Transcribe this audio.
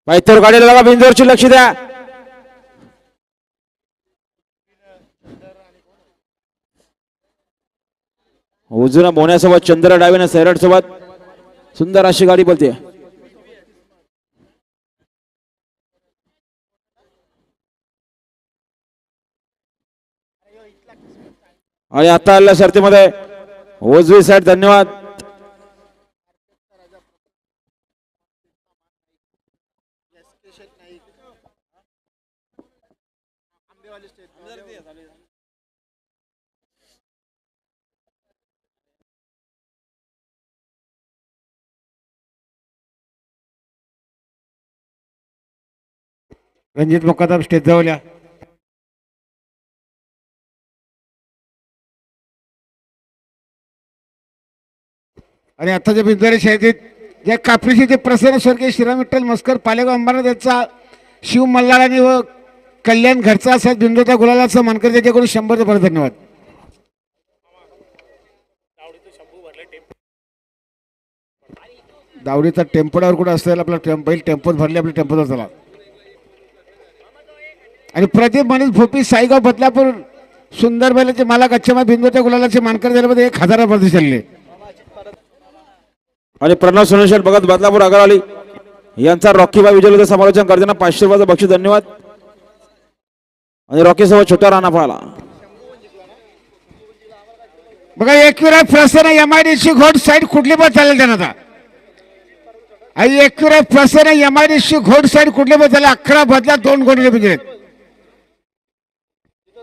पायथ्यावर गाडीला लागा, बिंदूवरची लक्ष द्या. उजूना मोन्यासोबत चंद्र, डावीनं सैराट सोबत सुंदर अशी गाडी बोलते. आणि आता आलेल्या शर्तीमध्ये उजवी साईड. धन्यवाद. रणजित मुकादम स्टेज जवळ या. आणि आताच्या बिंदुवारी शर्यतीत ज्या कापरीचे ते प्रसन्न स्वर्गीय श्रीराम विठ्ठल मस्कर पालेगाव अंबारनाथ यांचा शिव मल्हारांनी व कल्याण घरचा असा बिंदूचा गुलालाचा मानकर त्याच्याकडून 100 परत धन्यवाद. दावडीचा टेम्पोडावर कुठं असलेला आपला बैल टेम्पोत भरले, आपल्या टेम्पोचा चला. आणि प्रदीप मनीष भोपी साईगाव बदलापूर सुंदर बैलाचे मालक अच्छमा बिंदूच्या गुलालाचे मानकर झाल्यामध्ये 1000 प्रति चालले. आणि प्रणव सोनेश्वर भगत बदलापूर आगरवाली यांचा रॉकीबा विजय समालोचन करताना 500 रुपयाचं बक्षीस. धन्यवाद. आणि रॉकी सोबत छोटा राणा पाहिला. बघा एकविराज प्रसन्न MIDC घोड साईड कुठली पण चालेल त्यांना आता. आणि एकविराज प्रसन्न MIDC घोड साईड कुठली पण चालेल. 11 बदला 2 गोडले पाहिजेत.